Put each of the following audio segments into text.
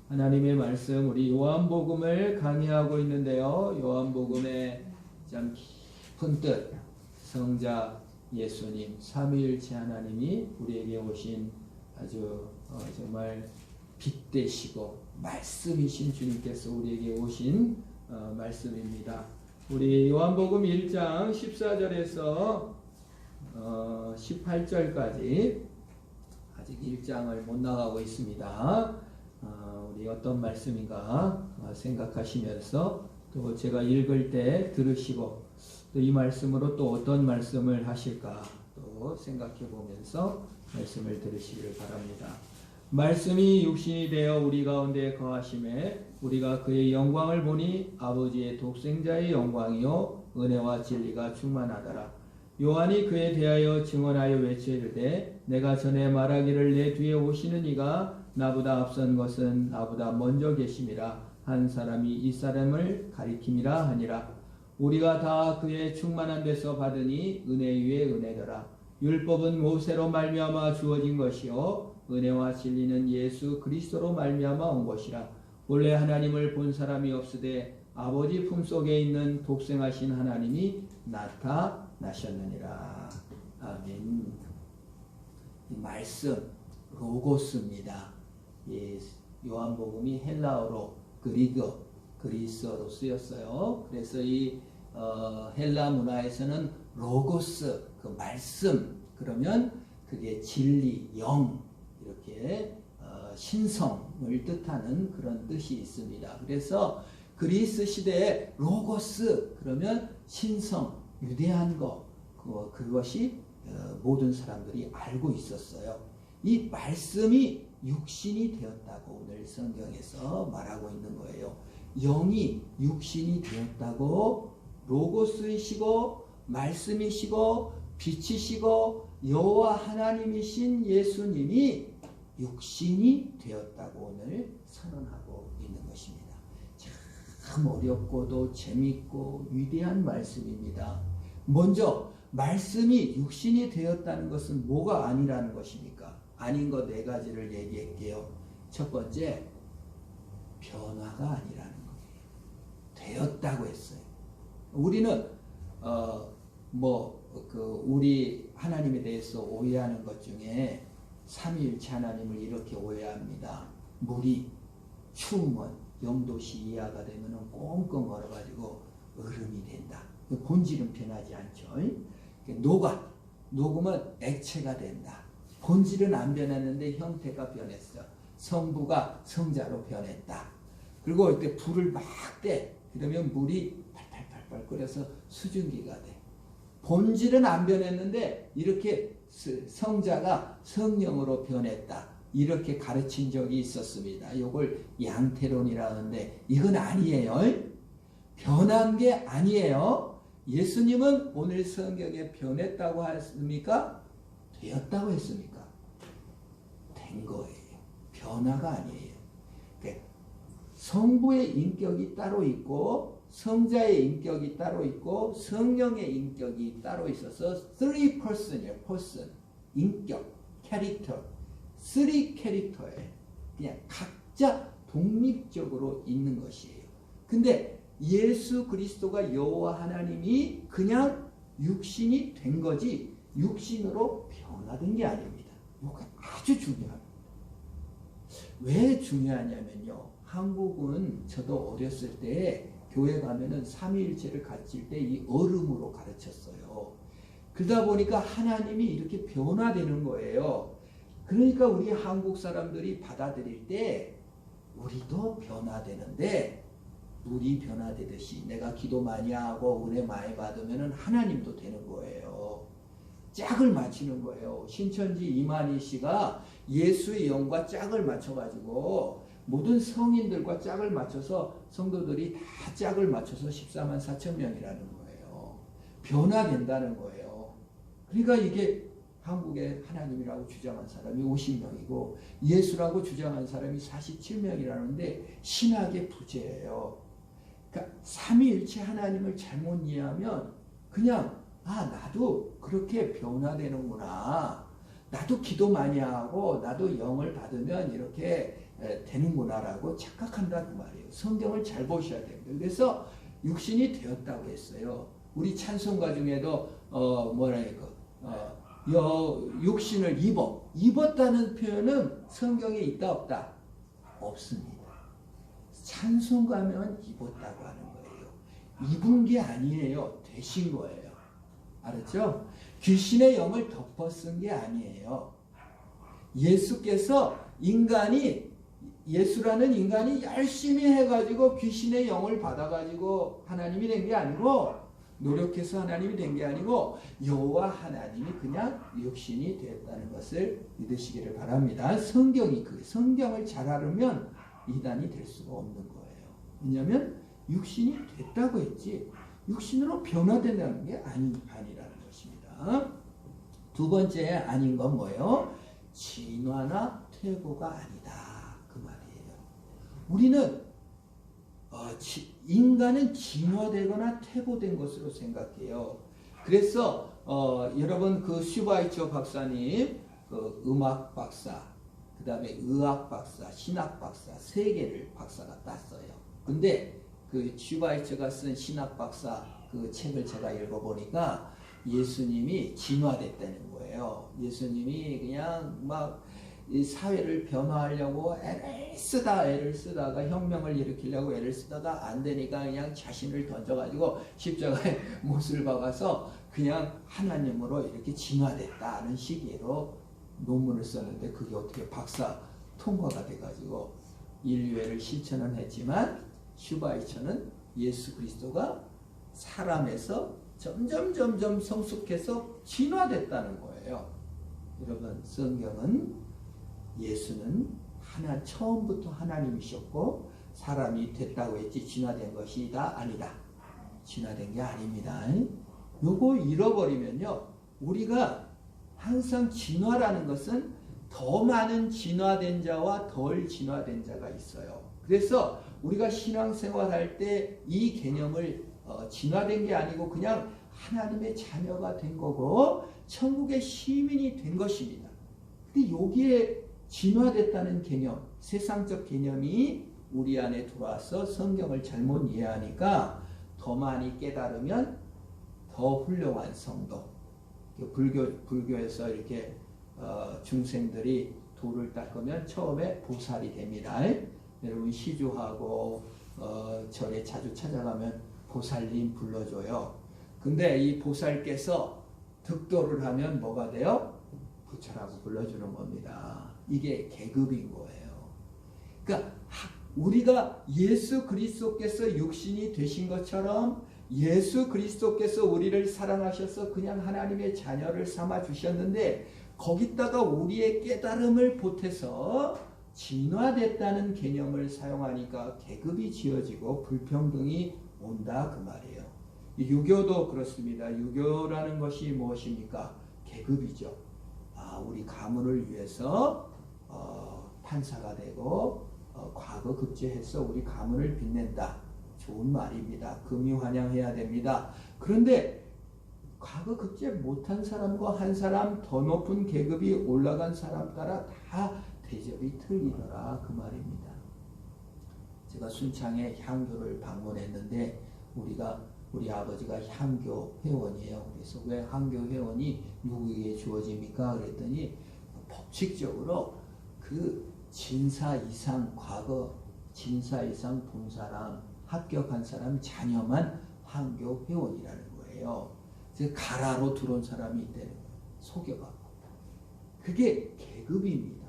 하나님의 말씀 우리 요한복음을 강의하고 있는데요. 요한복음의 참 깊은 뜻, 성자 예수님, 삼위일체 하나님이 우리에게 오신 아주 정말 빛 되시고 말씀이신 주님께서 우리에게 오신 말씀입니다. 우리 요한복음 1장 14절에서 18절까지 아직 1장을 못 나가고 있습니다. 우리 어떤 말씀인가 생각하시면서 또 제가 읽을 때 들으시고 또 이 말씀으로 또 어떤 말씀을 하실까 또 생각해 보면서 말씀을 들으시길 바랍니다. 말씀이 육신이 되어 우리 가운데 거하심에 우리가 그의 영광을 보니 아버지의 독생자의 영광이요 은혜와 진리가 충만하더라. 요한이 그에 대하여 증언하여 외치르되 내가 전에 말하기를 내 뒤에 오시는 이가 나보다 앞선 것은 나보다 먼저 계심이라 한 사람이 이 사람을 가리킴이라 하니라. 우리가 다 그의 충만한 데서 받으니 은혜 위에 은혜더라. 율법은 모세로 말미암아 주어진 것이요 은혜와 진리는 예수 그리스도로 말미암아 온 것이라. 원래 하나님을 본 사람이 없으되 아버지 품속에 있는 독생하신 하나님이 나타나셨느니라. 아멘. 이 말씀 로고스입니다. 요한복음이 헬라어로 그리스어로 쓰였어요. 그래서 이 헬라 문화에서는 로고스, 그 말씀, 그러면 그게 진리, 영, 이렇게 신성을 뜻하는 그런 뜻이 있습니다. 그래서 그리스 시대에 로고스, 그러면 신성, 유대한 것, 그것이 모든 사람들이 알고 있었어요. 이 말씀이 육신이 되었다고 오늘 성경에서 말하고 있는 거예요. 영이 육신이 되었다고 로고스이시고 말씀이시고 빛이시고 여호와 하나님이신 예수님이 육신이 되었다고 오늘 선언하고 있는 것입니다. 참 어렵고도 재밌고 위대한 말씀입니다. 먼저 말씀이 육신이 되었다는 것은 뭐가 아니라는 것입니까? 아닌 거 네 가지를 얘기할게요. 첫 번째, 변화가 아니라는 거예요. 되었다고 했어요. 우리는 우리 하나님에 대해서 오해하는 것 중에 삼위일체 하나님을 이렇게 오해합니다. 물이 추우면 0도씨 이하가 되면 꽁꽁 얼어가지고 얼음이 된다. 본질은 변하지 않죠. 녹으면 액체가 된다. 본질은 안 변했는데 형태가 변했어. 성부가 성자로 변했다. 그리고 이렇게 불을 막 떼. 그러면 물이 팔팔팔팔 끓여서 수증기가 돼. 본질은 안 변했는데 이렇게 성자가 성령으로 변했다. 이렇게 가르친 적이 있었습니다. 이걸 양태론이라는데 이건 아니에요. 변한 게 아니에요. 예수님은 오늘 성경에 변했다고 했습니까? 되었다고 했습니까? 된 거예요. 변화가 아니에요. 성부의 인격이 따로 있고 성자의 인격이 따로 있고 성령의 인격이 따로 있어서 3person이에요. person, 인격, 캐릭터, 3캐릭터예요. 그냥 각자 독립적으로 있는 것이에요. 근데 예수 그리스도가 여호와 하나님이 그냥 육신이 된 거지 육신으로 변화된 게 아닙니다. 이거 아주 중요합니다. 왜 중요하냐면요. 한국은 저도 어렸을 때 교회 가면은 삼위일체를 가르칠 때 이 얼음으로 가르쳤어요. 그러다 보니까 하나님이 이렇게 변화되는 거예요. 그러니까 우리 한국 사람들이 받아들일 때 우리도 변화되는데 물이 변화되듯이 내가 기도 많이 하고 은혜 많이 받으면 하나님도 되는 거예요. 짝을 맞추는 거예요. 신천지 이만희 씨가 예수의 영과 짝을 맞춰가지고 모든 성인들과 짝을 맞춰서 성도들이 다 짝을 맞춰서 14만 4천 명이라는 거예요. 변화된다는 거예요. 그러니까 이게 한국에 하나님이라고 주장한 사람이 50명이고 예수라고 주장한 사람이 47명이라는데 신학의 부재예요. 그러니까 삼위일체 하나님을 잘못 이해하면 그냥 나도 그렇게 변화되는구나. 나도 기도 많이 하고 나도 영을 받으면 이렇게 되는구나라고 착각한다 그 말이에요. 성경을 잘 보셔야 됩니다. 그래서 육신이 되었다고 했어요. 우리 찬송가 중에도 육신을 입었다는 표현은 성경에 있다 없다? 없습니다. 찬송가면 입었다고 하는 거예요. 입은 게 아니에요. 되신 거예요. 알았죠? 귀신의 영을 덮어 쓴 게 아니에요. 예수께서 예수라는 인간이 열심히 해가지고 귀신의 영을 받아가지고 하나님이 된 게 아니고, 노력해서 하나님이 된 게 아니고, 여호와 하나님이 그냥 육신이 되었다는 것을 믿으시기를 바랍니다. 성경을 잘 알으면 이단이 될 수가 없는 거예요. 왜냐하면 육신이 됐다고 했지, 육신으로 변화된다는 게 아니라는 것입니다. 두 번째 아닌 건 뭐예요? 진화나 퇴보가 아니다 그 말이에요. 우리는 인간은 진화되거나 퇴보된 것으로 생각해요. 그래서 여러분 그 슈바이처 박사님, 그 음악 박사, 그 다음에 의학 박사, 신학 박사 세 개를 박사가 땄어요. 근데 그 슈바이처가 쓴 신학 박사 그 책을 제가 읽어보니까 예수님이 진화됐다는 거예요. 예수님이 그냥 막 이 사회를 변화하려고 애를 쓰다가 혁명을 일으키려고 애를 쓰다가 안 되니까 그냥 자신을 던져가지고 십자가에 못을 박아서 그냥 하나님으로 이렇게 진화됐다는 시기로 논문을 썼는데, 그게 어떻게 박사 통과가 돼가지고 인류애를 실천은 했지만, 슈바이처는 예수 그리스도가 사람에서 점점 성숙해서 진화됐다는 거예요. 여러분, 성경은 예수는 처음부터 하나님이셨고 사람이 됐다고 했지 진화된 것이다 아니다. 진화된 게 아닙니다. 요거 잃어버리면요, 우리가 항상 진화라는 것은 더 많은 진화된 자와 덜 진화된 자가 있어요. 그래서 우리가 신앙생활 할 때 이 개념을 진화된 게 아니고 그냥 하나님의 자녀가 된 거고 천국의 시민이 된 것입니다. 근데 여기에 진화됐다는 개념, 세상적 개념이 우리 안에 들어와서 성경을 잘못 이해하니까 더 많이 깨달으면 더 훌륭한 성도, 불교에서 이렇게 중생들이 돌을 닦으면 처음에 보살이 됩니다. 여러분 시주하고 절에 자주 찾아가면 보살님 불러줘요. 근데 이 보살께서 득도를 하면 뭐가 돼요? 부처라고 불러주는 겁니다. 이게 계급인 거예요. 그러니까 우리가 예수 그리스도께서 육신이 되신 것처럼 예수 그리스도께서 우리를 사랑하셔서 그냥 하나님의 자녀를 삼아 주셨는데, 거기다가 우리의 깨달음을 보태서 진화됐다는 개념을 사용하니까 계급이 지어지고 불평등이 온다 그 말이에요. 유교도 그렇습니다. 유교라는 것이 무엇입니까? 계급이죠. 우리 가문을 위해서 판사가 되고 과거 급제해서 우리 가문을 빛낸다. 좋은 말입니다. 금유환영해야 됩니다. 그런데 과거 급제 못한 사람과 한 사람 더 높은 계급이 올라간 사람 따라 다 대접이 틀리더라 그 말입니다. 제가 순창에 향교를 방문했는데 우리 아버지가 향교 회원이에요. 그래서 왜 향교 회원이 누구에게 주어집니까? 그랬더니 법칙적으로 그 진사 이상 과거 진사 이상 본 사람, 합격한 사람 자녀만 향교 회원이라는 거예요. 그래서 가라로 들어온 사람이 있다는 거예요. 속여갖고. 그게 계급입니다.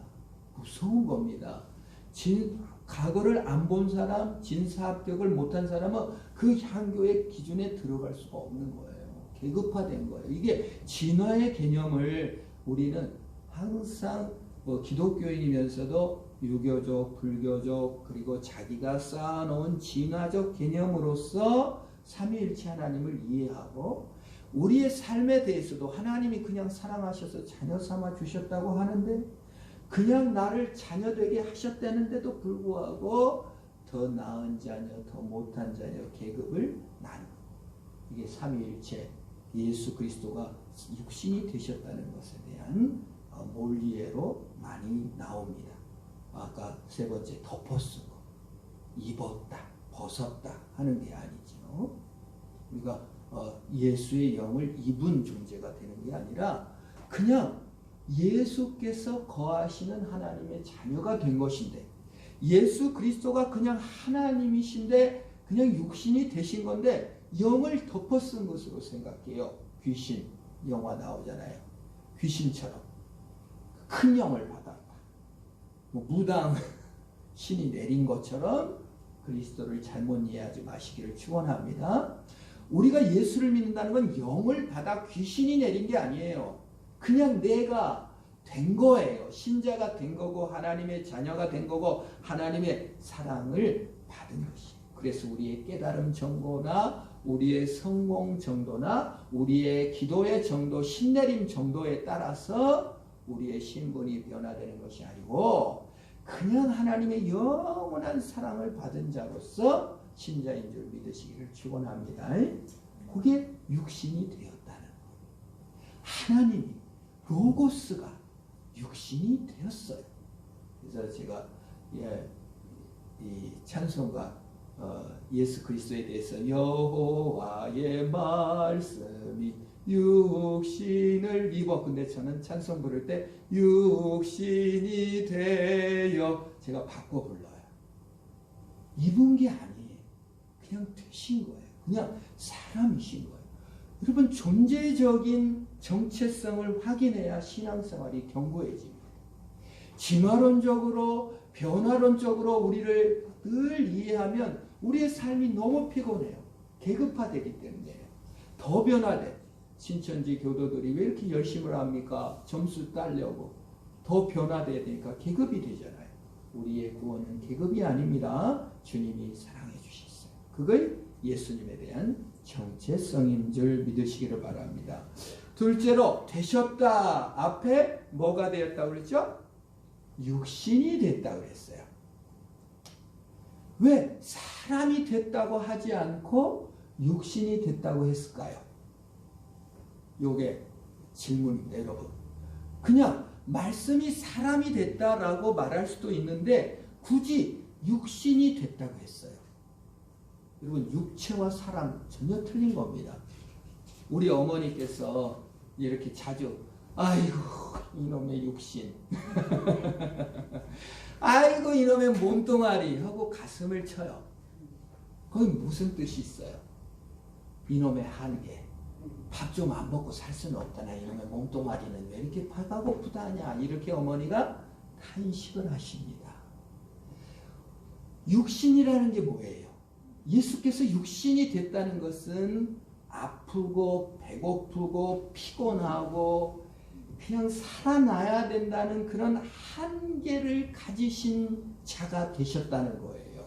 무서운 겁니다. 과거를 안 본 사람, 진사 합격을 못한 사람은 그 향교의 기준에 들어갈 수가 없는 거예요. 계급화된 거예요. 이게 진화의 개념을 우리는 항상 기독교인이면서도 유교적, 불교적, 그리고 자기가 쌓아놓은 진화적 개념으로서 삼위일체 하나님을 이해하고, 우리의 삶에 대해서도 하나님이 그냥 사랑하셔서 자녀 삼아 주셨다고 하는데, 그냥 나를 자녀 되게 하셨다는데도 불구하고 더 나은 자녀, 더 못한 자녀 계급을 나누고, 이게 삼위일체 예수 그리스도가 육신이 되셨다는 것에 대한 몰리에로 많이 나옵니다. 아까 세 번째 덮어쓰고 입었다, 벗었다 하는 게 아니죠. 우리가 예수의 영을 입은 존재가 되는 게 아니라 그냥 예수께서 거하시는 하나님의 자녀가 된 것인데, 예수 그리스도가 그냥 하나님이신데 그냥 육신이 되신 건데 영을 덮어쓴 것으로 생각해요. 귀신 영화 나오잖아요. 귀신처럼 큰 영을 받았다. 무당 신이 내린 것처럼 그리스도를 잘못 이해하지 마시기를 축원합니다. 우리가 예수를 믿는다는 건 영을 받아 귀신이 내린 게 아니에요. 그냥 내가 된 거예요. 신자가 된 거고 하나님의 자녀가 된 거고 하나님의 사랑을 받은 것이에요. 그래서 우리의 깨달음 정도나 우리의 성공 정도나 우리의 기도의 정도, 신내림 정도에 따라서 우리의 신분이 변화되는 것이 아니고 그냥 하나님의 영원한 사랑을 받은 자로서 신자인 줄 믿으시기를 축원합니다. 그게 육신이 되었다는 거예요. 하나님이 로고스가 육신이 되었어요. 그래서 제가 이 찬송가 예수 그리스도에 대해서 여호와의 말씀이 육신을 입어, 근데 저는 찬송 부를 때 육신이 되어 제가 바꿔 불러요. 입은 게 아니에요. 그냥 되신 거예요. 그냥 사람이신 거예요. 여러분, 존재적인 정체성을 확인해야 신앙생활이 견고해집니다. 진화론적으로 변화론적으로 우리를 늘 이해하면 우리의 삶이 너무 피곤해요. 계급화되기 때문에요. 더 변화돼. 신천지 교도들이 왜 이렇게 열심을 합니까? 점수 따려고. 더 변화돼야 되니까 계급이 되잖아요. 우리의 구원은 계급이 아닙니다. 주님이 사랑해 주셨어요. 그걸 예수님에 대한 정체성인 줄 믿으시기를 바랍니다. 둘째로 되셨다 앞에 뭐가 되었다고 그랬죠? 육신이 됐다고 그랬어요. 왜 사람이 됐다고 하지 않고 육신이 됐다고 했을까요? 요게 질문입니다, 여러분. 그냥 말씀이 사람이 됐다라고 말할 수도 있는데 굳이 육신이 됐다고 했어요. 여러분, 육체와 사람 전혀 틀린 겁니다. 우리 어머니께서 이렇게 자주 아이고 이놈의 육신 아이고 이놈의 몸뚱아리 하고 가슴을 쳐요. 거기 무슨 뜻이 있어요? 이놈의 한계. 밥 좀 안 먹고 살 수는 없다나. 이놈의 몸뚱아리는 왜 이렇게 배가 고프다냐. 이렇게 어머니가 탄식을 하십니다. 육신이라는 게 뭐예요? 예수께서 육신이 됐다는 것은 아프고 배고프고 피곤하고 그냥 살아나야 된다는 그런 한계를 가지신 자가 되셨다는 거예요.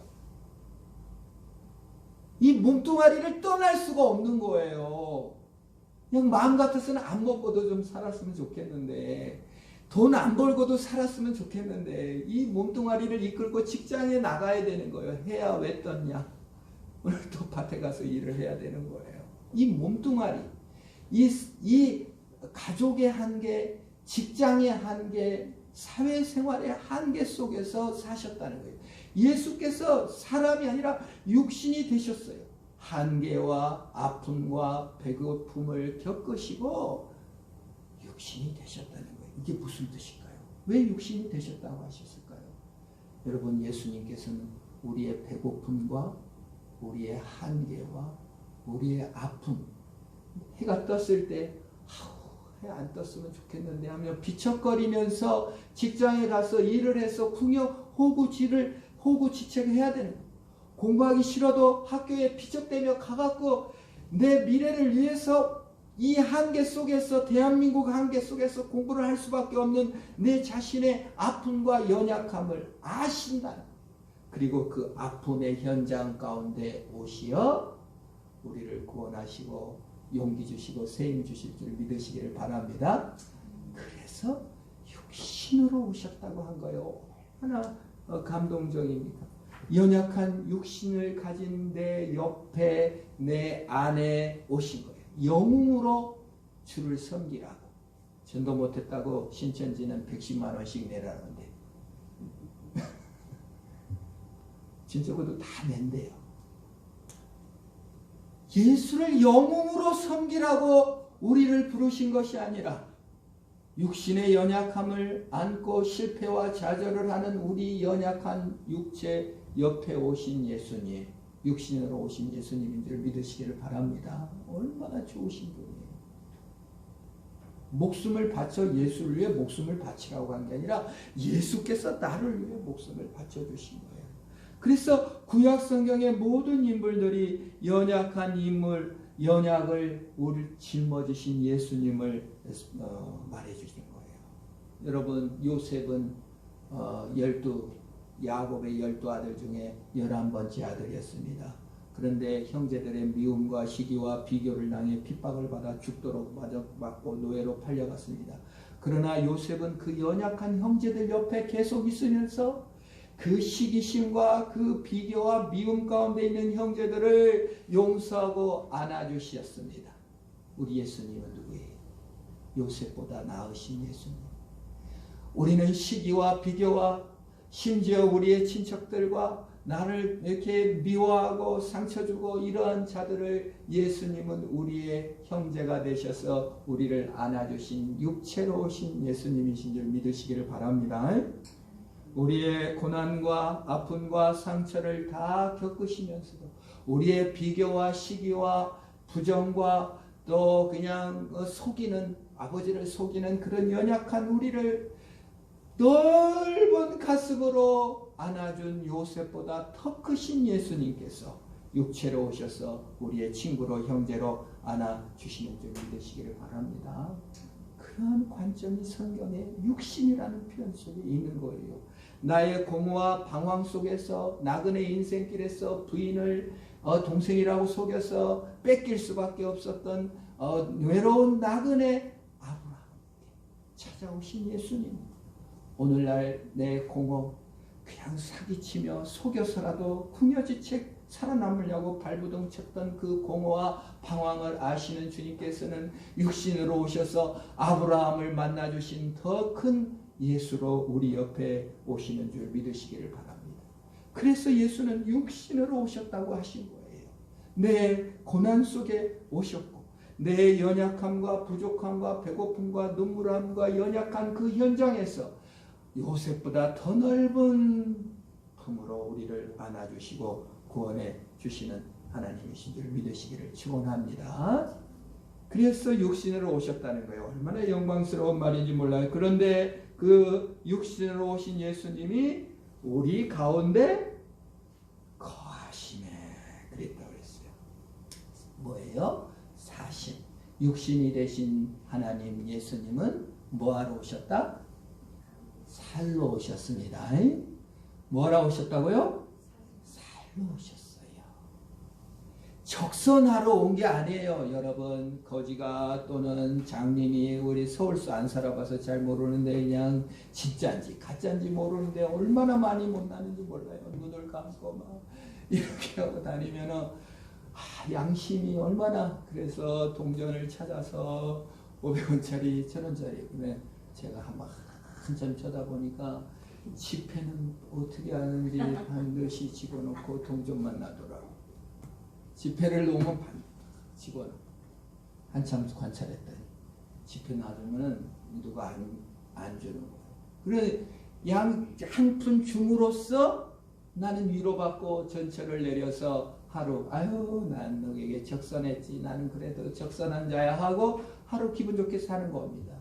이 몸뚱아리를 떠날 수가 없는 거예요. 그냥 마음 같아서는 안 먹고도 좀 살았으면 좋겠는데, 돈 안 벌고도 살았으면 좋겠는데, 이 몸뚱아리를 이끌고 직장에 나가야 되는 거예요. 해야 왜 떴냐? 오늘 또 밭에 가서 일을 해야 되는 거예요. 이 몸뚱아리, 이 가족의 한계, 직장의 한계, 사회생활의 한계 속에서 사셨다는 거예요. 예수께서 사람이 아니라 육신이 되셨어요. 한계와 아픔과 배고픔을 겪으시고 육신이 되셨다는 거예요. 이게 무슨 뜻일까요? 왜 육신이 되셨다고 하셨을까요? 여러분, 예수님께서는 우리의 배고픔과 우리의 한계와 우리의 아픔, 해가 떴을 때 해 안 떴으면 좋겠는데 하며 비척거리면서 직장에 가서 일을 해서 궁여 호구지책을 해야 되는 거예요. 공부하기 싫어도 학교에 비척대며 가갖고 내 미래를 위해서 이 한계 속에서, 대한민국 한계 속에서 공부를 할 수밖에 없는 내 자신의 아픔과 연약함을 아신다는 거예요. 그리고 그 아픔의 현장 가운데 오시어 우리를 구원하시고 용기 주시고 세임 주실 줄 믿으시기를 바랍니다. 그래서 육신으로 오셨다고 한 거예요. 얼마나 감동적입니까? 연약한 육신을 가진 내 옆에, 내 안에 오신 거예요. 영웅으로 주를 섬기라고. 전도 못했다고 신천지는 110만 원씩 내라는데 진짜 그것도 다 낸대요. 예수를 영웅으로 섬기라고 우리를 부르신 것이 아니라 육신의 연약함을 안고 실패와 좌절을 하는 우리 연약한 육체 옆에 오신 예수님, 육신으로 오신 예수님인 줄 믿으시기를 바랍니다. 얼마나 좋으신 분이에요. 목숨을 바쳐 예수를 위해 목숨을 바치라고 한 게 아니라 예수께서 나를 위해 목숨을 바쳐주신 거예요. 그래서 구약 성경의 모든 인물들이 연약한 인물, 연약을 우리를 짊어지신 예수님을 말해주신 거예요. 여러분, 요셉은 야곱의 12아들 중에 11번째 아들이었습니다. 그런데 형제들의 미움과 시기와 비교를 당해 핍박을 받아 죽도록 맞고 노예로 팔려갔습니다. 그러나 요셉은 그 연약한 형제들 옆에 계속 있으면서 그 시기심과 그 비교와 미움 가운데 있는 형제들을 용서하고 안아주셨습니다. 우리 예수님은 누구예요? 요셉보다 나으신 예수님. 우리는 시기와 비교와 심지어 우리의 친척들과 나를 이렇게 미워하고 상처 주고 이러한 자들을 예수님은 우리의 형제가 되셔서 우리를 안아주신 육체로 오신 예수님이신 줄 믿으시기를 바랍니다. 우리의 고난과 아픔과 상처를 다 겪으시면서도 우리의 비교와 시기와 부정과 또 그냥 속이는, 아버지를 속이는 그런 연약한 우리를 넓은 가슴으로 안아준 요셉보다 더 크신 예수님께서 육체로 오셔서 우리의 친구로 형제로 안아주시는 줄 믿으시기를 바랍니다. 그런 관점이 성경에 육신이라는 표현 속에 있는 거예요. 나의 공허와 방황 속에서 나그네 인생길에서 부인을 동생이라고 속여서 뺏길 수밖에 없었던 외로운 나그네 아브라함께 찾아오신 예수님, 오늘날 내 공허 그냥 사기치며 속여서라도 궁여지책 살아남으려고 발부둥 쳤던 그 공허와 방황을 아시는 주님께서는 육신으로 오셔서 아브라함을 만나주신 더 큰 예수로 우리 옆에 오시는 줄 믿으시기를 바랍니다. 그래서 예수는 육신으로 오셨다고 하신 거예요. 내 고난 속에 오셨고 내 연약함과 부족함과 배고픔과 눈물함과 연약한 그 현장에서 요셉보다 더 넓은 품으로 우리를 안아주시고 구원해 주시는 하나님이신 줄 믿으시기를 축원합니다. 그래서 육신으로 오셨다는 거예요. 얼마나 영광스러운 말인지 몰라요. 그런데 그 육신으로 오신 예수님이 우리 가운데 거하시네 그랬다고 했어요. 뭐예요? 사신. 육신이 되신 하나님 예수님은 뭐하러 오셨다? 살로 오셨습니다. 뭐하러 오셨다고요? 살로 오셨어요. 적선하러 온 게 아니에요. 여러분, 거지가 또는 장님이 우리 서울서 안 살아봐서 잘 모르는데 그냥 진짜인지 가짜인지 모르는데 얼마나 많이 못나는지 몰라요. 눈을 감고 막 이렇게 하고 다니면은 양심이 얼마나. 그래서 동전을 찾아서 500원짜리 1000원짜리 근데 제가 한참 쳐다보니까 지폐는 어떻게 하는지 반드시 집어넣고 동전만 놔두라고. 지폐를 놓으면 집어넣고 한참 관찰했더니 지폐 놔두면 누가 안 주는 거예요. 그래 한 푼 줌으로써 나는 위로받고 전철을 내려서 하루 난 너에게 적선했지, 나는 그래도 적선한 자야 하고 하루 기분 좋게 사는 겁니다.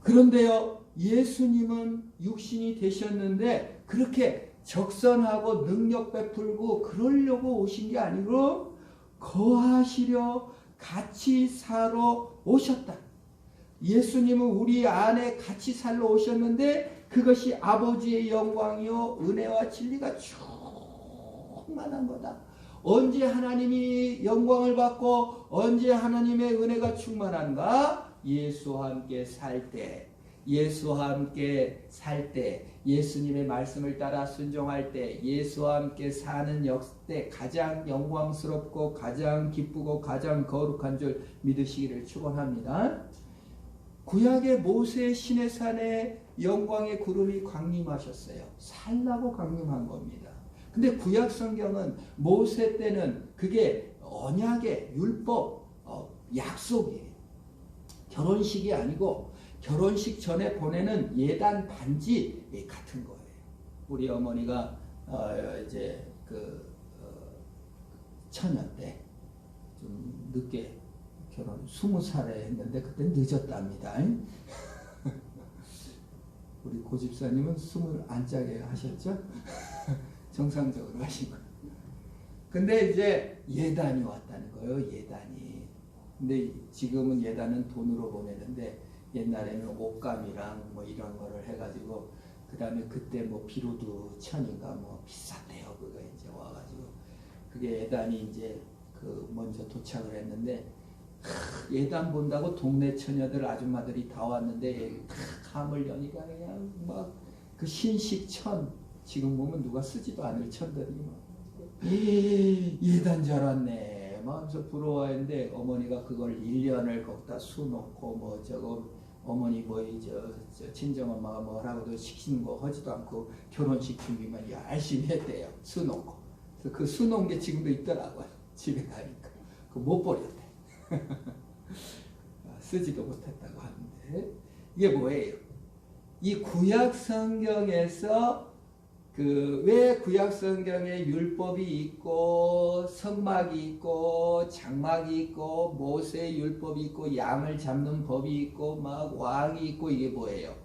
그런데요, 예수님은 육신이 되셨는데 그렇게 적선하고 능력 베풀고 그러려고 오신 게 아니고 거하시려 같이 살아 오셨다. 예수님은 우리 안에 같이 살러 오셨는데 그것이 아버지의 영광이요 은혜와 진리가 충만한 거다. 언제 하나님이 영광을 받고 언제 하나님의 은혜가 충만한가? 예수와 함께 살 때, 예수와 함께 살 때, 예수님의 말씀을 따라 순종할 때, 예수와 함께 사는 역대 가장 영광스럽고 가장 기쁘고 가장 거룩한 줄 믿으시기를 축원합니다. 구약의 모세 시내산에 영광의 구름이 강림하셨어요. 살라고 강림한 겁니다. 근데 구약 성경은 모세 때는 그게 언약의 율법, 약속이에요. 결혼식이 아니고 결혼식 전에 보내는 예단 반지 같은 거예요. 우리 어머니가 이제 처녀 때 좀 늦게 결혼 20살에 했는데 그때 늦었답니다. 우리 고집사님은 20 안짝에 하셨죠? 정상적으로 하신 거예요. 근데 이제 예단이 왔다는 거예요. 예단이. 근데 지금은 예단은 돈으로 보내는데 옛날에는 옷감이랑 뭐 이런 거를 해가지고 그 다음에 그때 뭐 비로도 천인가 뭐 비쌌대요. 그거 이제 와가지고 그게 예단이 이제 먼저 도착을 했는데 예단 본다고 동네 처녀들 아줌마들이 다 왔는데 감을 여니까 그냥 막 그 신식천 지금 보면 누가 쓰지도 않을 천들이 막 예단 잘 왔네 마음서 부러워했는데 어머니가 그걸 1년을 거기다 수놓고 뭐 저거 어머니 뭐 저 친정엄마가 뭐라고도 시키는 거 하지도 않고 결혼식 준비만 열심히 했대요. 수놓고. 그래서 그 수놓은 게 지금도 있더라고요. 집에 가니까. 그거 못 버렸대. 쓰지도 못했다고 하는데 이게 뭐예요? 이 구약 성경에서 왜 구약 성경에 율법이 있고 성막이 있고 장막이 있고 모세의 율법이 있고 양을 잡는 법이 있고 막 왕이 있고 이게 뭐예요?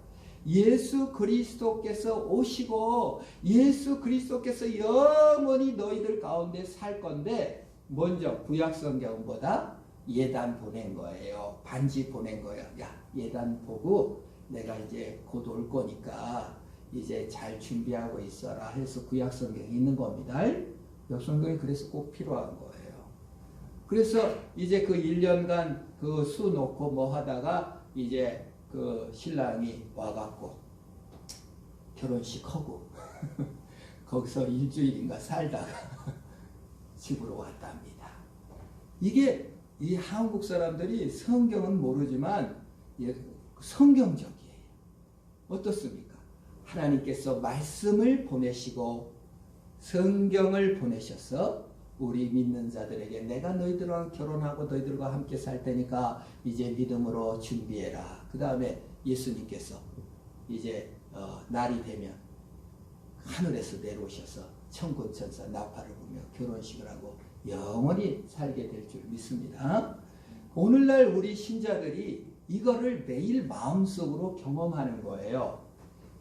예수 그리스도께서 오시고 예수 그리스도께서 영원히 너희들 가운데 살 건데 먼저 구약 성경보다 예단 보낸 거예요. 반지 보낸 거예요. 야 예단 보고 내가 이제 곧 올 거니까 이제 잘 준비하고 있어라 해서 구약 성경이 있는 겁니다. 구약 성경이 그래서 꼭 필요한 거예요. 그래서 이제 그 1년간 그 수 놓고 뭐 하다가 이제 그 신랑이 와갖고 결혼식 하고 거기서 일주일인가 살다가 집으로 왔답니다. 이게 이 한국 사람들이 성경은 모르지만 성경적이에요. 어떻습니까? 하나님께서 말씀을 보내시고 성경을 보내셔서 우리 믿는 자들에게 내가 너희들과 결혼하고 너희들과 함께 살 테니까 이제 믿음으로 준비해라. 그 다음에 예수님께서 이제 날이 되면 하늘에서 내려오셔서 천군 천사 나팔을 불며 결혼식을 하고 영원히 살게 될 줄 믿습니다. 오늘날 우리 신자들이 이거를 매일 마음속으로 경험하는 거예요.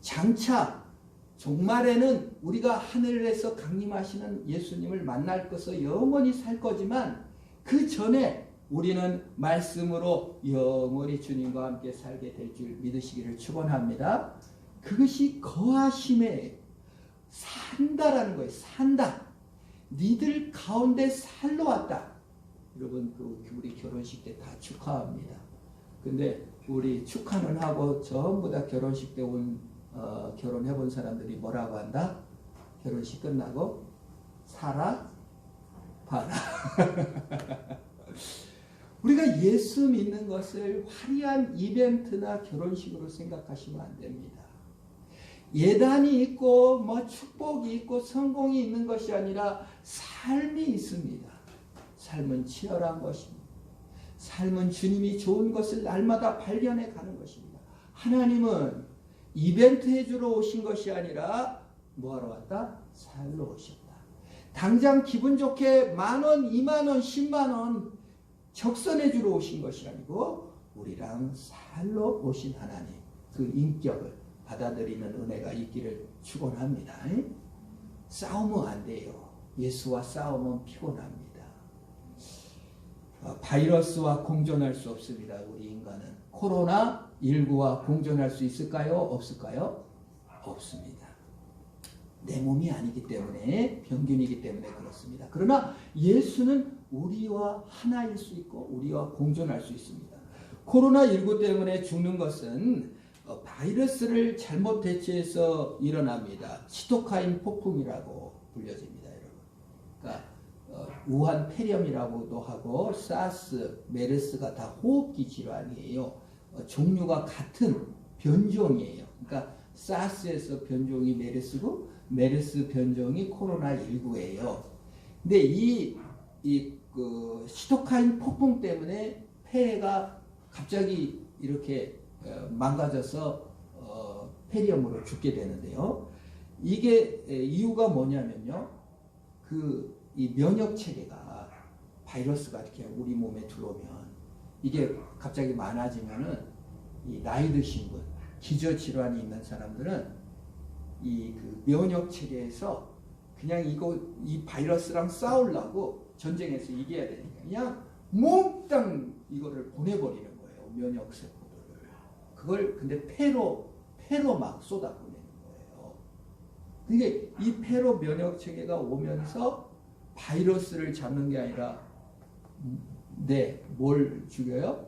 장차 종말에는 우리가 하늘에서 강림하시는 예수님을 만날 것을 영원히 살 거지만 그 전에 우리는 말씀으로 영원히 주님과 함께 살게 될 줄 믿으시기를 축원합니다. 그것이 거하심에 산다라는 거예요. 산다. 니들 가운데 살러 왔다. 여러분 우리 결혼식 때 다 축하합니다. 근데 우리 축하는 하고 전부 다 결혼식 때 결혼해 본 사람들이 뭐라고 한다? 결혼식 끝나고 살아 봐라. 우리가 예수 믿는 것을 화려한 이벤트나 결혼식으로 생각하시면 안 됩니다. 예단이 있고 뭐 축복이 있고 성공이 있는 것이 아니라 삶이 있습니다. 삶은 치열한 것입니다. 삶은 주님이 좋은 것을 날마다 발견해 가는 것입니다. 하나님은 이벤트 해주러 오신 것이 아니라 뭐하러 왔다? 살러 오셨다. 당장 기분 좋게 10,000원, 20,000원, 100,000원 적선해 주러 오신 것이 아니고 우리랑 살러 오신 하나님 그 인격을 받아들이는 은혜가 있기를 축원합니다. 싸우면 안 돼요. 예수와 싸우면 피곤합니다. 바이러스와 공존할 수 없습니다. 우리 인간은 코로나19와 공존할 수 있을까요? 없을까요? 없습니다. 내 몸이 아니기 때문에 병균이기 때문에 그렇습니다. 그러나 예수는 우리와 하나일 수 있고 우리와 공존할 수 있습니다. 코로나19 때문에 죽는 것은 바이러스를 잘못 대처해서 일어납니다. 시토카인 폭풍이라고 불려집니다. 여러분. 그러니까 우한 폐렴이라고도 하고 사스, 메르스가 다 호흡기 질환이에요. 종류가 같은 변종이에요. 그러니까 사스에서 변종이 메르스고 메르스 변종이 코로나19예요. 근데 그 시토카인 폭풍 때문에 폐가 갑자기 이렇게 망가져서 폐렴으로 죽게 되는데요. 이게 이유가 뭐냐면요. 이 면역 체계가 바이러스가 이렇게 우리 몸에 들어오면 이게 갑자기 많아지면은 이 나이 드신 분, 기저질환이 있는 사람들은 그 면역 체계에서 그냥 이 바이러스랑 싸우려고 전쟁에서 이겨야 되니까 그냥 몽땅 이거를 보내버리는 거예요. 면역 세포들을. 그걸 근데 폐로 막 쏟아보내는 거예요. 그게 이 폐로 면역 체계가 오면서 바이러스를 잡는 게 아니라 뭘 죽여요?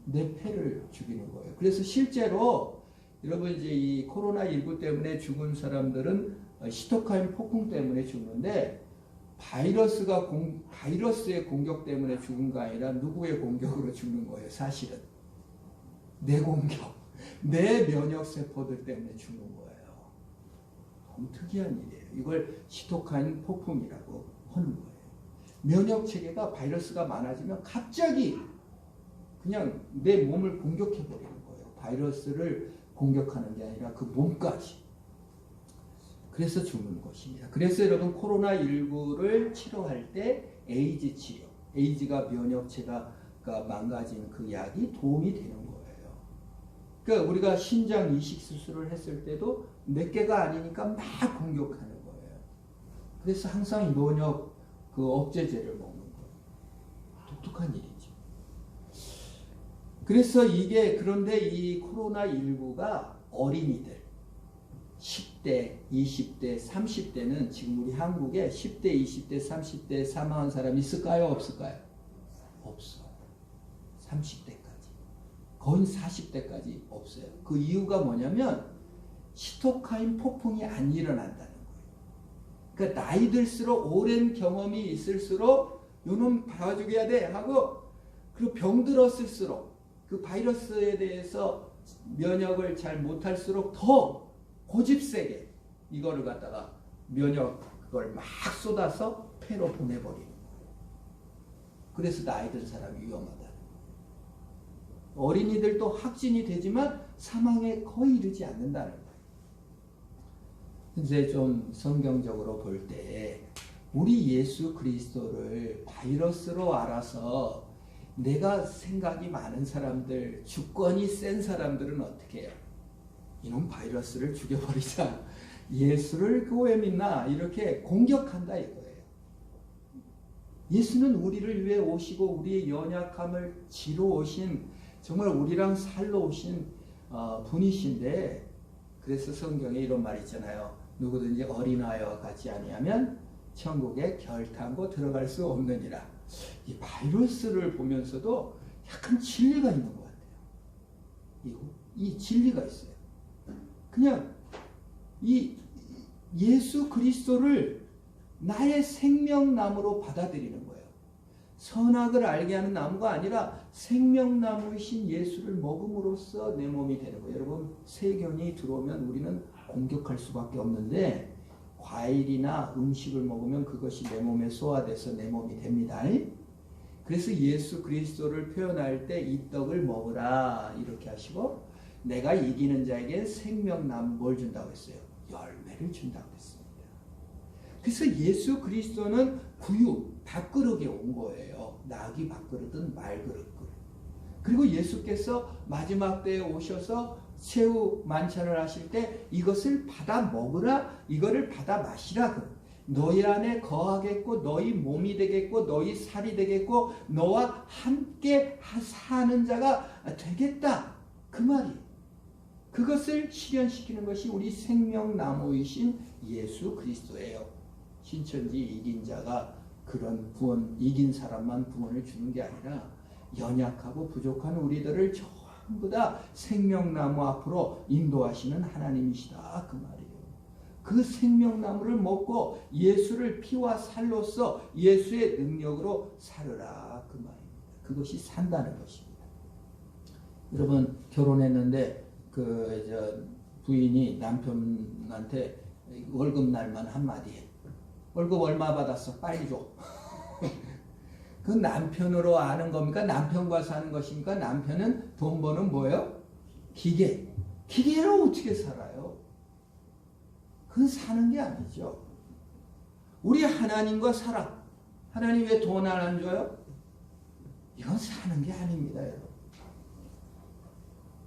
내 폐를 죽이는 거예요. 그래서 실제로 여러분 이제 이 코로나19 때문에 죽은 사람들은 시토카인 폭풍 때문에 죽는데 바이러스의 공격 때문에 죽은 거 아니라 누구의 공격으로 죽는 거예요. 사실은 내 공격, 내 면역 세포들 때문에 죽는 거예요. 너무 특이한 일이에요. 이걸 시토카인 폭풍이라고 하는 거예요. 면역 체계가 바이러스가 많아지면 갑자기 그냥 내 몸을 공격해 버리는 거예요. 바이러스를 공격하는 게 아니라 그 몸까지. 그래서 죽는 것입니다. 그래서 여러분 코로나19를 치료할 때 에이즈 치료, 에이즈가 면역체가 망가진 그 약이 도움이 되는 거예요. 그러니까 우리가 신장 이식 수술을 했을 때도 몇 개가 아니니까 막 공격하는 거예요. 그래서 항상 면역 억제제를 먹는 거예요. 독특한 일이죠. 그래서 그런데 이 코로나19가 어린이들 10대, 20대, 30대는 지금 우리 한국에 10대, 20대, 30대 사망한 사람이 있을까요? 없을까요? 없어요. 30대까지. 거의 40대까지 없어요. 그 이유가 뭐냐면 시토카인 폭풍이 안 일어난다는 거예요. 그러니까 나이 들수록 오랜 경험이 있을수록 요놈 다 죽여야 돼 하고 그리고 병들었을수록 그 바이러스에 대해서 면역을 잘 못할수록 더 고집세게 이거를 갖다가 그걸 막 쏟아서 폐로 보내버리는 거예요. 그래서 나이 든 사람이 위험하다는 거예요. 어린이들도 확진이 되지만 사망에 거의 이르지 않는다는 거예요. 이제 좀 성경적으로 볼 때 우리 예수 그리스도를 바이러스로 알아서 내가 생각이 많은 사람들, 주권이 센 사람들은 어떻게 해요? 이놈 바이러스를 죽여버리자. 예수를 교회 믿나? 이렇게 공격한다 이거예요. 예수는 우리를 위해 오시고 우리의 연약함을 지러 오신 정말 우리랑 살러 오신 분이신데 그래서 성경에 이런 말 있잖아요. 누구든지 어린아이와 같지 아니하면 천국에 결탄고 들어갈 수 없느니라. 이 바이러스를 보면서도 약간 진리가 있는 것 같아요. 이 진리가 있어요. 그냥 이 예수 그리스도를 나의 생명나무로 받아들이는 거예요. 선악을 알게 하는 나무가 아니라 생명나무이신 예수를 먹음으로써 내 몸이 되는 거예요. 여러분 세균이 들어오면 우리는 공격할 수밖에 없는데 과일이나 음식을 먹으면 그것이 내 몸에 소화돼서 내 몸이 됩니다. 그래서 예수 그리스도를 표현할 때 이 떡을 먹으라 이렇게 하시고 내가 이기는 자에게 생명나무 뭘 준다고 했어요? 열매를 준다고 했습니다. 그래서 예수 그리스도는 밥그릇에 온 거예요. 낙이 밥그릇은 말그릇. 그리고 예수께서 마지막 때에 오셔서 새우 만찬을 하실 때 이것을 받아 먹으라, 이거를 받아 마시라. 너희 안에 거하겠고 너희 몸이 되겠고 너희 살이 되겠고 너와 함께 사는 자가 되겠다. 그 말이에요. 그것을 실현시키는 것이 우리 생명나무이신 예수 그리스도예요. 신천지 이긴 자가 그런 구원, 이긴 사람만 구원을 주는 게 아니라 연약하고 부족한 우리들을 전부 다 생명나무 앞으로 인도하시는 하나님이시다. 그 말이에요. 그 생명나무를 먹고 예수를 피와 살로서 예수의 능력으로 살으라. 그 말입니다. 그것이 산다는 것입니다. 여러분 결혼했는데 부인이 남편한테 월급날만 한마디 해. 월급 얼마 받았어? 빨리 줘. 그 남편으로 아는 겁니까? 남편과 사는 것입니까? 남편은 돈 버는 뭐예요? 기계. 기계로 어떻게 살아요? 그건 사는 게 아니죠. 우리 하나님과 살아. 하나님 왜 돈 안 줘요? 이건 사는 게 아닙니다, 여러분.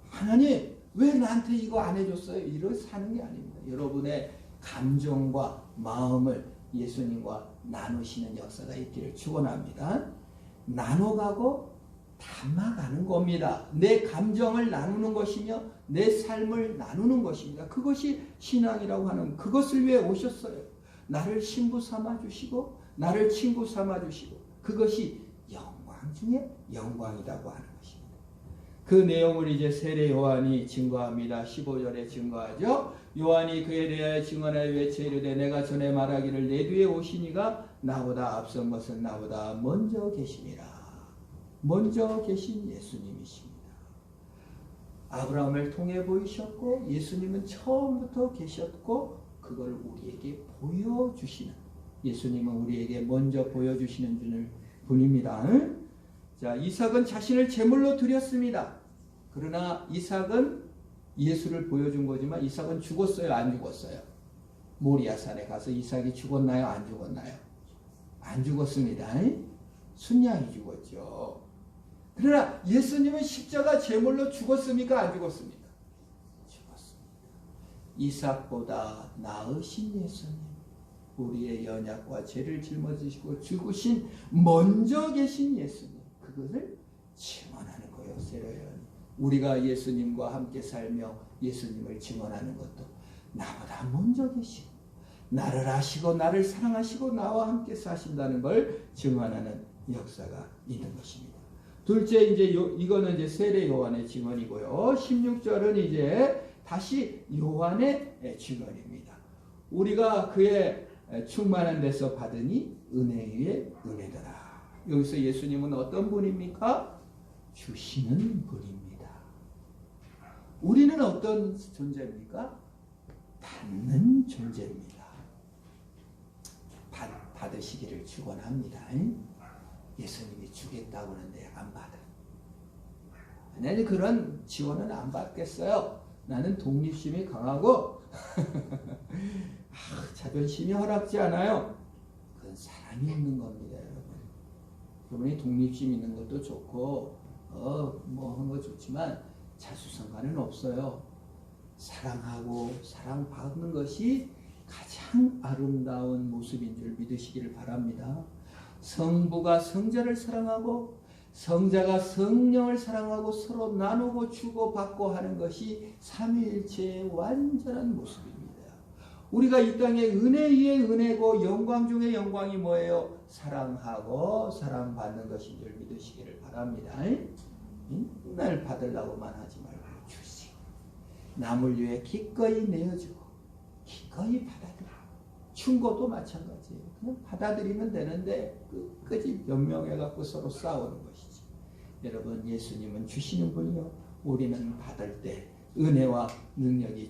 하나님 왜 나한테 이거 안 해줬어요? 이런 사는 게 아닙니다. 여러분의 감정과 마음을 예수님과 나누시는 역사가 있기를 축원합니다. 나눠가고 담아가는 겁니다. 내 감정을 나누는 것이며 내 삶을 나누는 것입니다. 그것이 신앙이라고 하는, 그것을 위해 오셨어요. 나를 신부 삼아주시고 나를 친구 삼아주시고, 그것이 영광 중에 영광이라고 하는 것입니다. 그 내용을 이제 세례 요한이 증거합니다. 15절에 증거하죠. 요한이 그에 대하여 증언하여 외쳐 이르되 내가 전에 말하기를 내 뒤에 오시니가 나보다 앞선 것은 나보다 먼저 계심이라. 먼저 계신 예수님이십니다. 아브라함을 통해 보이셨고 예수님은 처음부터 계셨고 그걸 우리에게 보여주시는, 예수님은 우리에게 먼저 보여주시는 분입니다. 자, 이삭은 자신을 제물로 드렸습니다. 그러나 이삭은 예수를 보여준 거지만 이삭은 죽었어요? 안 죽었어요? 모리아산에 가서 이삭이 죽었나요? 안 죽었나요? 안 죽었습니다. 순양이 죽었죠. 그러나 예수님은 십자가 제물로 죽었습니까? 안 죽었습니까? 죽었습니다. 이삭보다 나으신 예수님, 우리의 연약과 죄를 짊어지시고 죽으신 먼저 계신 예수님, 그것을 증언하는 거예요. 세례요한이. 우리가 예수님과 함께 살며 예수님을 증언하는 것도 나보다 먼저 계시고 나를 아시고 나를 사랑하시고 나와 함께 사신다는 걸 증언하는 역사가 있는 것입니다. 둘째, 이제 이거는 이제 세례 요한의 증언이고요. 16절은 이제 다시 요한의 증언입니다. 우리가 그의 충만한 데서 받으니 은혜 위에 은혜더라. 여기서 예수님은 어떤 분입니까? 주시는 분입니다. 우리는 어떤 존재입니까? 받는 존재입니다. 받으시기를 축원합니다. 예수님이 주겠다고 하는데 안 받아. 나는 그런 지원은 안 받겠어요. 나는 독립심이 강하고 자존심이 허락지 않아요. 그건 사람이 있는 겁니다, 여러분. 여러분이 독립심 있는 것도 좋고 뭐 하는 거 좋지만 자수성가는 없어요. 사랑하고 사랑받는 것이 가장 아름다운 모습인 줄 믿으시기를 바랍니다. 성부가 성자를 사랑하고 성자가 성령을 사랑하고 서로 나누고 주고받고 하는 것이 삼위일체의 완전한 모습입니다. 우리가 이 땅에 은혜 위에 은혜고 영광 중에 영광이 뭐예요? 사랑하고 사랑받는 것인 줄 믿으시기를 바랍니다. 맨날 받으려고만 하지 말고 주시고 남을 위해 기꺼이 내어주고 기꺼이 받아들여. 충고도 마찬가지예요. 그냥 받아들이면 되는데 끝까지 변명해갖고 서로 싸우는 것이지. 여러분, 예수님은 주시는 분이요, 우리는 받을 때 은혜와 능력이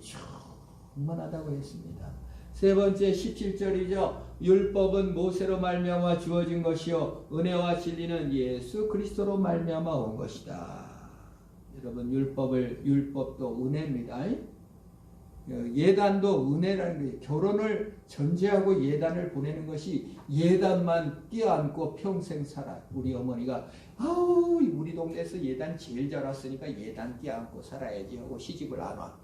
충만하다고 했습니다. 세 번째 17절이죠. 율법은 모세로 말미암아 주어진 것이요 은혜와 진리는 예수 그리스도로 말미암아 온 것이다. 여러분, 율법도 은혜입니다. 예단도 은혜라는 거예요. 결혼을 전제하고 예단을 보내는 것이 예단만 껴안고 평생 살아. 우리 어머니가 우리 동네에서 예단 제일 잘 왔으니까 예단 껴안고 살아야지 하고 시집을 안 와.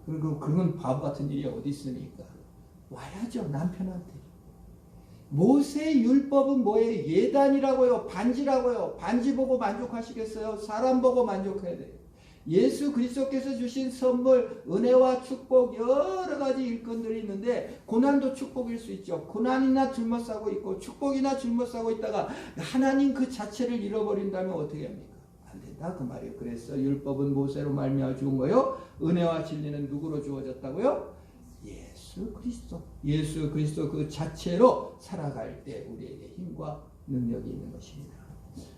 그리고 그건 바보 같은 일이 어디 있습니까? 와야죠, 남편한테. 모세의 율법은 뭐예요? 예단이라고요, 반지라고요. 반지 보고 만족하시겠어요? 사람 보고 만족해야 돼요. 예수 그리스도께서 주신 선물, 은혜와 축복, 여러 가지 일꾼들이 있는데 고난도 축복일 수 있죠. 고난이나 둘러싸고 있고 축복이나 둘러싸고 있다가 하나님 그 자체를 잃어버린다면 어떻게 합니까? 안 된다 그 말이에요. 그래서 율법은 모세로 말미암아 주은 거요, 은혜와 진리는 누구로 주어졌다고요? 예수 그리스도 그 자체로 살아갈 때 우리에게 힘과 능력이 있는 것입니다.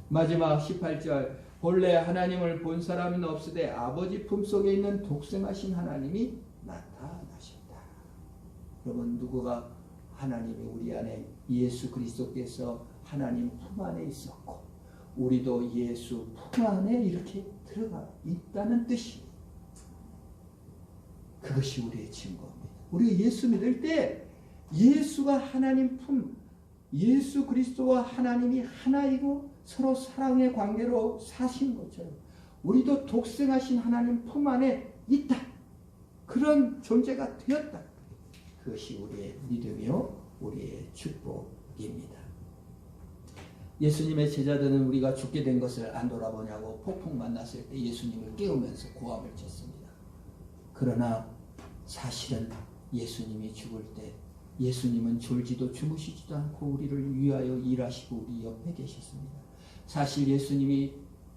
마지막 18절, 본래 하나님을 본 사람은 없으되 아버지 품속에 있는 독생하신 하나님이 나타나셨다. 여러분 누구가 하나님이 우리 안에 예수 그리스도께서 하나님 품 안에 있었고 우리도 예수 품 안에 이렇게 들어가 있다는 뜻이에요. 그것이 우리의 증거입니다. 우리가 예수 믿을 때 예수가 하나님 품, 예수 그리스도와 하나님이 하나이고 서로 사랑의 관계로 사신 것처럼 우리도 독생하신 하나님 품 안에 있다. 그런 존재가 되었다. 그것이 우리의 믿음이요 우리의 축복입니다. 예수님의 제자들은 우리가 죽게 된 것을 안 돌아보냐고 폭풍 만났을 때 예수님을 깨우면서 고함을 쳤습니다. 그러나 사실은 예수님이 죽을 때 예수님은 졸지도 주무시지도 않고 우리를 위하여 일하시고 우리 옆에 계셨습니다. 사실 예수님이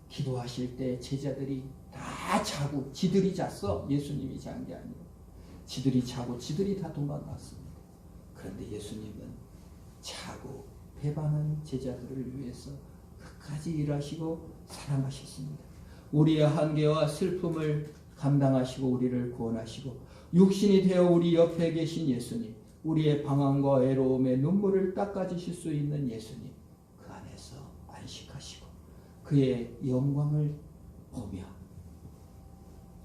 기도하실 때 제자들이 다 자고 지들이 잤어. 예수님이 잔 게 아니고 지들이 자고 지들이 다 도망갔습니다. 그런데 예수님은 자고 배반한 제자들을 위해서 끝까지 일하시고 사랑하셨습니다. 우리의 한계와 슬픔을 감당하시고 우리를 구원하시고 육신이 되어 우리 옆에 계신 예수님, 우리의 방황과 애로움에 눈물을 닦아주실 수 있는 예수님, 그 안에서 안식하시고 그의 영광을 보며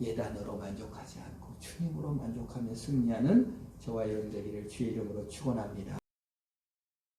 예단으로 만족하지 않고 주님으로 만족하며 승리하는 저와 여러분 되기를 주의 이름으로 축원합니다.